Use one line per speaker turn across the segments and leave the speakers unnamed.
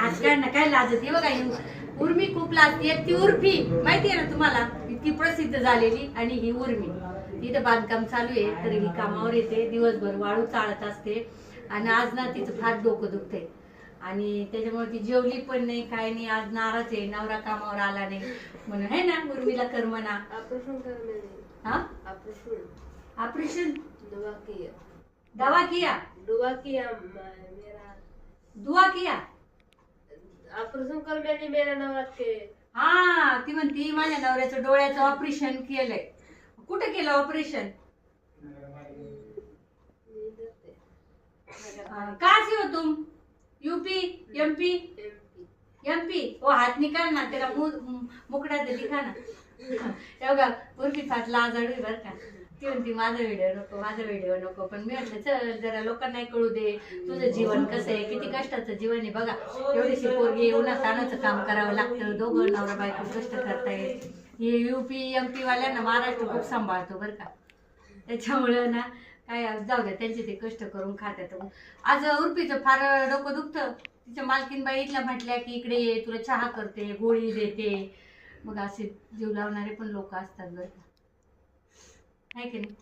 लाज काय ना काय लाजत बघा उर्मी खूप लाजते. ती उर्फी माहितीये ना तुम्हाला, ती प्रसिद्ध झालेली. आणि ही उर्मी तिथं बांधकाम चालू आहे, तर ही कामावर येते, दिवसभर वाळू चाळत असते. आणि आज ना तिचं फार डोकं दुखतंय आणि त्याच्यामुळे ती जेवली पण नाही, काय नाही. आज नाराज आहे, नवरा कामावर आला नाही म्हणून, है ना. उर्मीला कर म्हणा. ऑपरेशन दवा किया दुआ किया
ऑपरेशन कर मैंने मेरा नवरात के.
हा, ती म्हणती माझ्या नवऱ्याचं डोळ्याचं ऑपरेशन केलंय. कुठे केलं ऑपरेशन? कहाँ से हो तुम? UP MP? एमपी. वो हाथ निकाल ना, तेरा मुकड़ा ते दिखा ना. बघा उर्फी फाट लाजाळू बर का. ती म्हणती माझा व्हिडिओ नको. पण मी म्हटलं चल जरा लोकांना कळू दे तुझं जीवन कसं आहे, किती कष्टाचं जीवन आहे. बघा एवढीशी पोरगी उन्हात तानाचं काम करावं लागतं, दोघं नवरा बायको कष्ट करतायत. हे यूपी एमपी वाल्यांना महाराष्ट्र खूप सांभाळतो बर का. त्याच्यामुळं ना काय जाऊ द्या, त्यांचे ते कष्ट करून खात्यात. आज उर्फीचं फार डोकं दुखतं. तिच्या मालकीनबाई इथल्या म्हटल्या की इकडे ये, तुला चहा करते, गोळी देते. मग असे जीव लावणारे पण लोक असतात बरं का, है की नाही.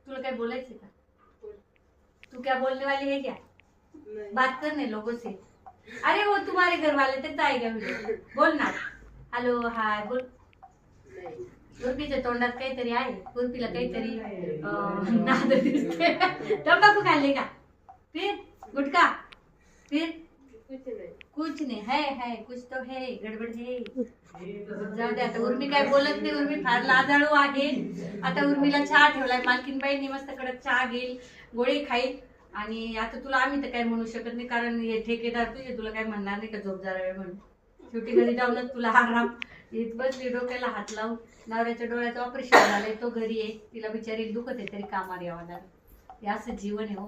तुला काय बोलायचं का? तू क्या बोलने वाली है क्या? बात करने लोगों से. अरे वो तुम्हारे घर वाले तक आएगा व्हिडिओ. बोल ना, हॅलो हाय बोल. उर्फीच्या तोंडात काहीतरी आहे, उर्फीला काहीतरी नाद दिसते. तंबाखू खाल्ली का? फिर गुटखा? फिर कुछ नहीं है कुछ तो है, गडबड है. जाऊ दे आता, उर्मी काय बोलत नाही. उर्मी फार लाजाळू आहे. आता उर्मीला चहा ठेवलाय मालकीनबाईंनी, मस्त कडक चहा घेईल, गोळी खाईल. आणि आता तुला आम्ही तर काय म्हणू शकत नाही, कारण हे ठेकेदार तुझे तुला काय म्हणणार नाही का झोप जरा वेळ म्हणून. शेवटी घरी जाऊनच तुला आराम. इथ बसली डोक्याला हात लावून. नवऱ्याच्या डोळ्याचं ऑपरेशन झालंय, तो घरी आहे. तिला बिचारी दुखत आहे तरी कामावर यावं लागलं. हे असं जीवन आहे हो,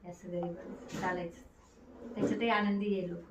हे असं गरीब चालायचं. त्याच्यातही आनंदी आहे लोक.